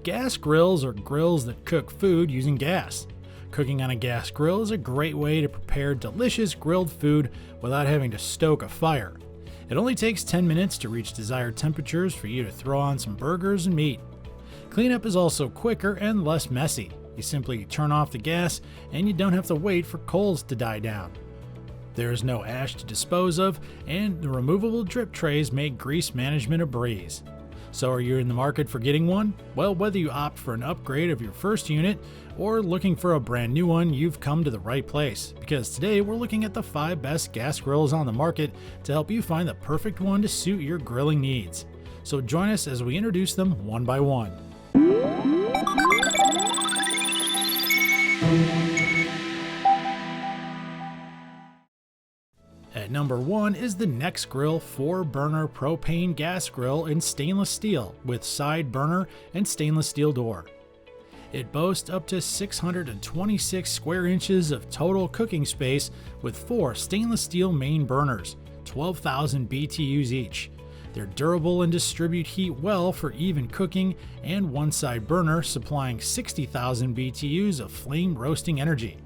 Gas grills are grills that cook food using gas. Cooking on a gas grill is a great way to prepare delicious grilled food without having to stoke a fire. It only takes 10 minutes to reach desired temperatures for you to throw on some burgers and meat. Cleanup is also quicker and less messy. You simply turn off the gas and you don't have to wait for coals to die down. There is no ash to dispose of, and the removable drip trays make grease management a breeze. So are you in the market for getting one? Well, whether you opt for an upgrade of your first unit or looking for a brand new one, you've come to the right place, because today we're looking at the 5 best gas grills on the market to help you find the perfect one to suit your grilling needs. So join us as we introduce them one by one. At number 1 is the Nexgrill 4-burner propane gas grill in stainless steel with side burner and stainless steel door. It boasts up to 626 square inches of total cooking space with 4 stainless steel main burners, 12,000 BTUs each. They're durable and distribute heat well for even cooking, and one side burner supplying 60,000 BTUs of flame roasting energy.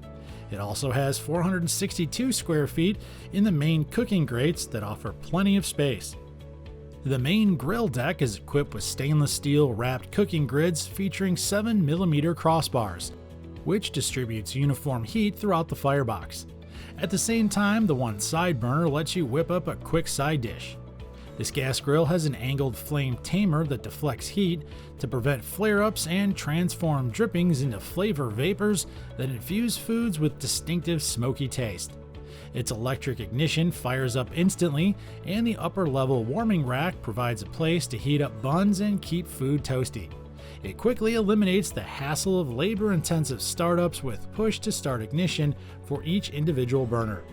It also has 462 square feet in the main cooking grates that offer plenty of space. The main grill deck is equipped with stainless steel wrapped cooking grids featuring 7mm crossbars, which distributes uniform heat throughout the firebox. At the same time, the one side burner lets you whip up a quick side dish. This gas grill has an angled flame tamer that deflects heat to prevent flare-ups and transform drippings into flavor vapors that infuse foods with distinctive smoky taste. Its electric ignition fires up instantly, and the upper-level warming rack provides a place to heat up buns and keep food toasty. It quickly eliminates the hassle of labor-intensive startups with push-to-start ignition for each individual burner.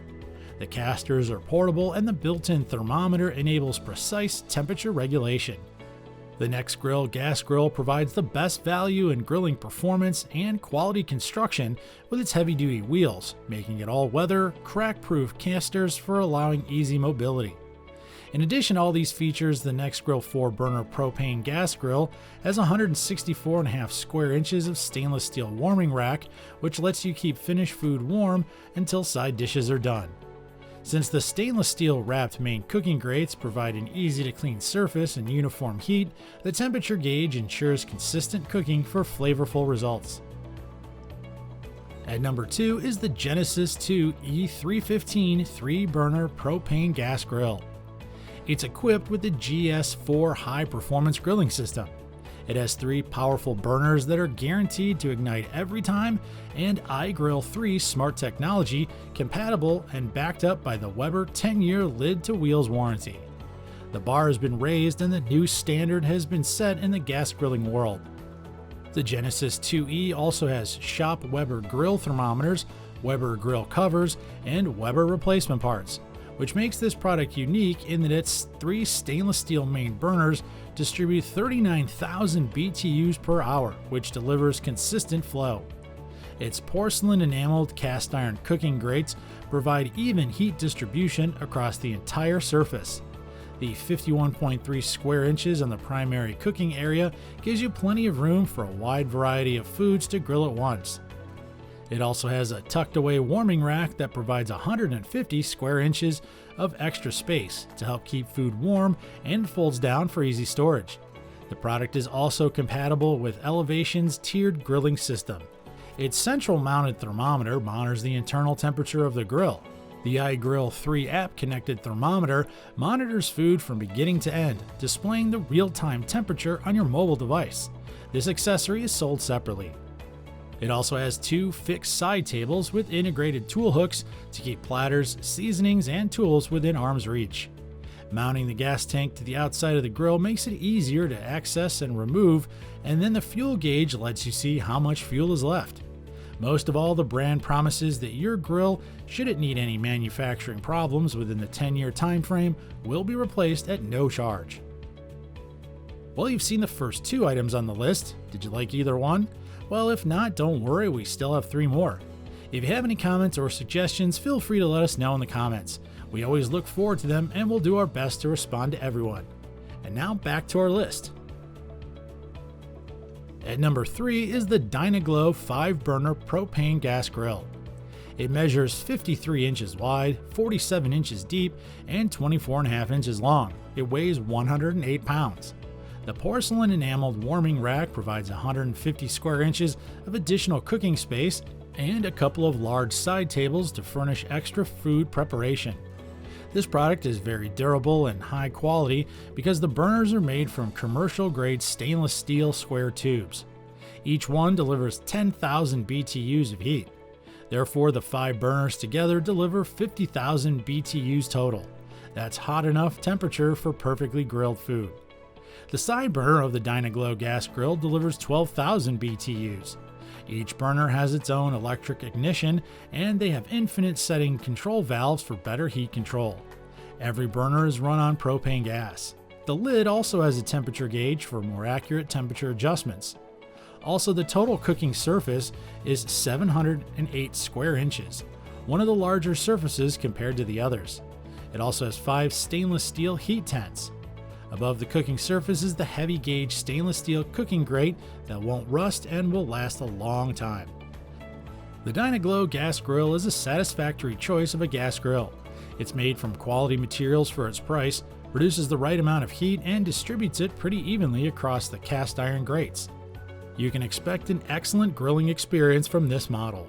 The casters are portable, and the built-in thermometer enables precise temperature regulation. The Nexgrill gas grill provides the best value in grilling performance and quality construction with its heavy-duty wheels, making it all-weather, crack-proof casters for allowing easy mobility. In addition to all these features, the Nexgrill 4-burner propane gas grill has 164.5 square inches of stainless steel warming rack, which lets you keep finished food warm until side dishes are done. Since the stainless steel wrapped main cooking grates provide an easy to clean surface and uniform heat, the temperature gauge ensures consistent cooking for flavorful results. At number 2 is the Genesis 2 E315 3-burner propane gas grill. It's equipped with the GS4 high-performance grilling system. It has 3 powerful burners that are guaranteed to ignite every time, and iGrill 3 smart technology compatible and backed up by the Weber 10-year lid-to-wheels warranty. The bar has been raised and the new standard has been set in the gas grilling world. The Genesis 2E also has shop Weber grill thermometers, Weber grill covers, and Weber replacement parts, which makes this product unique in that its 3 stainless steel main burners distribute 39,000 BTUs per hour, which delivers consistent flow. Its porcelain enameled cast iron cooking grates provide even heat distribution across the entire surface. The 51.3 square inches on the primary cooking area gives you plenty of room for a wide variety of foods to grill at once. It also has a tucked away warming rack that provides 150 square inches of extra space to help keep food warm and folds down for easy storage. The product is also compatible with Elevation's tiered grilling system. Its central mounted thermometer monitors the internal temperature of the grill. The iGrill 3 app connected thermometer monitors food from beginning to end, displaying the real-time temperature on your mobile device. This accessory is sold separately. It also has 2 fixed side tables with integrated tool hooks to keep platters, seasonings, and tools within arm's reach. Mounting the gas tank to the outside of the grill makes it easier to access and remove, and then the fuel gauge lets you see how much fuel is left. Most of all, the brand promises that your grill, should it need any manufacturing problems within the 10-year time frame, will be replaced at no charge. Well, you've seen the first 2 items on the list. Did you like either one? Well, if not, don't worry, we still have 3 more. If you have any comments or suggestions, feel free to let us know in the comments. We always look forward to them, and we'll do our best to respond to everyone. And now back to our list. At number 3 is the Dynaglow 5-burner propane gas grill. It measures 53 inches wide, 47 inches deep, and 24.5 inches long. It weighs 108 pounds. The porcelain enameled warming rack provides 150 square inches of additional cooking space and a couple of large side tables to furnish extra food preparation. This product is very durable and high quality because the burners are made from commercial-grade stainless steel square tubes. Each one delivers 10,000 BTUs of heat. Therefore, the 5 burners together deliver 50,000 BTUs total. That's hot enough temperature for perfectly grilled food. The side burner of the Dynaglow gas grill delivers 12,000 BTUs. Each burner has its own electric ignition, and they have infinite setting control valves for better heat control. Every burner is run on propane gas. The lid also has a temperature gauge for more accurate temperature adjustments. Also, the total cooking surface is 708 square inches, one of the larger surfaces compared to the others. It also has 5 stainless steel heat tents. Above the cooking surface is the heavy gauge stainless steel cooking grate that won't rust and will last a long time. The Dynaglow gas grill is a satisfactory choice of a gas grill. It's made from quality materials for its price, produces the right amount of heat, and distributes it pretty evenly across the cast iron grates. You can expect an excellent grilling experience from this model.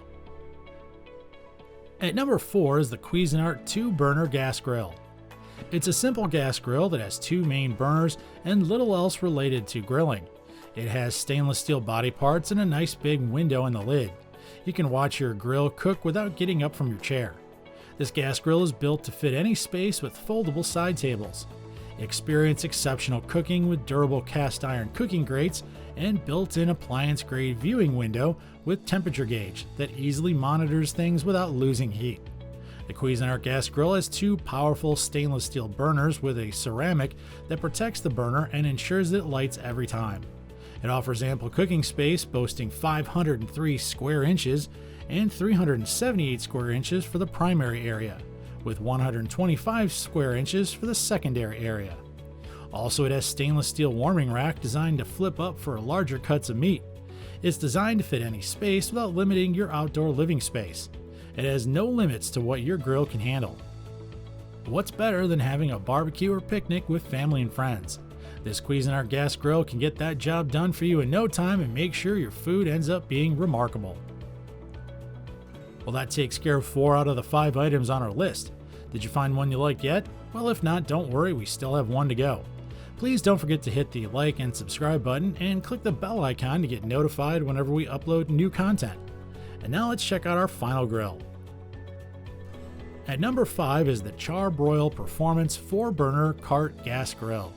At number 4 is the Cuisinart 2-burner gas grill. It's a simple gas grill that has 2 main burners and little else related to grilling. It has stainless steel body parts and a nice big window in the lid. You can watch your grill cook without getting up from your chair. This gas grill is built to fit any space with foldable side tables. Experience exceptional cooking with durable cast iron cooking grates and built-in appliance-grade viewing window with temperature gauge that easily monitors things without losing heat. The Cuisinart gas grill has 2 powerful stainless steel burners with a ceramic that protects the burner and ensures that it lights every time. It offers ample cooking space, boasting 503 square inches and 378 square inches for the primary area, with 125 square inches for the secondary area. Also, it has stainless steel warming rack designed to flip up for larger cuts of meat. It's designed to fit any space without limiting your outdoor living space. It has no limits to what your grill can handle. What's better than having a barbecue or picnic with family and friends? This Cuisinart gas grill can get that job done for you in no time and make sure your food ends up being remarkable. Well, that takes care of 4 out of the 5 items on our list. Did you find one you like yet? Well, if not, don't worry, we still have one to go. Please don't forget to hit the like and subscribe button and click the bell icon to get notified whenever we upload new content. And now let's check out our final grill. At number 5 is the Char-Broil Performance 4-burner cart gas grill.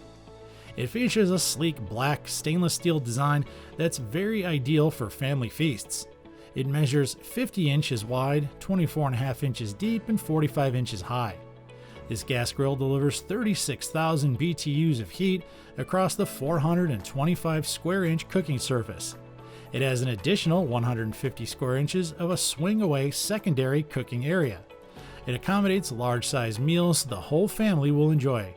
It features a sleek black stainless steel design that's very ideal for family feasts. It measures 50 inches wide, 24.5 inches deep, and 45 inches high. This gas grill delivers 36,000 BTUs of heat across the 425 square inch cooking surface. It has an additional 150 square inches of a swing-away secondary cooking area. It accommodates large-sized meals the whole family will enjoy.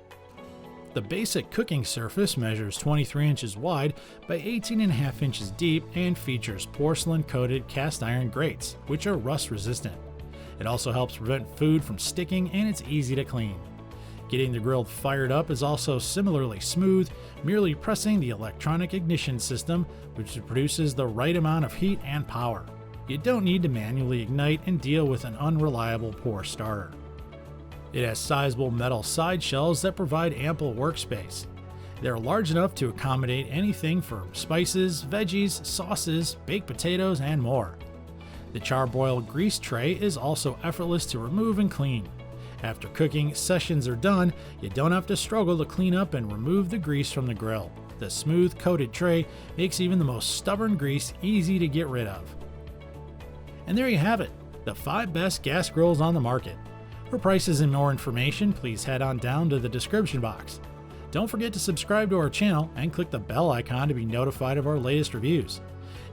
The basic cooking surface measures 23 inches wide by 18.5 inches deep and features porcelain-coated cast iron grates, which are rust-resistant. It also helps prevent food from sticking, and it's easy to clean. Getting the grill fired up is also similarly smooth, merely pressing the electronic ignition system, which produces the right amount of heat and power. You don't need to manually ignite and deal with an unreliable pour starter. It has sizable metal side shelves that provide ample workspace. They're large enough to accommodate anything from spices, veggies, sauces, baked potatoes, and more. The Char-Broil grease tray is also effortless to remove and clean. After cooking sessions are done, you don't have to struggle to clean up and remove the grease from the grill. The smooth coated tray makes even the most stubborn grease easy to get rid of. And there you have it, the 5 best gas grills on the market. For prices and more information, please head on down to the description box. Don't forget to subscribe to our channel and click the bell icon to be notified of our latest reviews.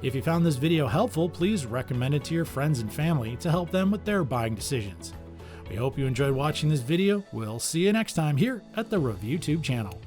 If you found this video helpful, please recommend it to your friends and family to help them with their buying decisions. We hope you enjoyed watching this video. We'll see you next time here at the ReviewTube channel.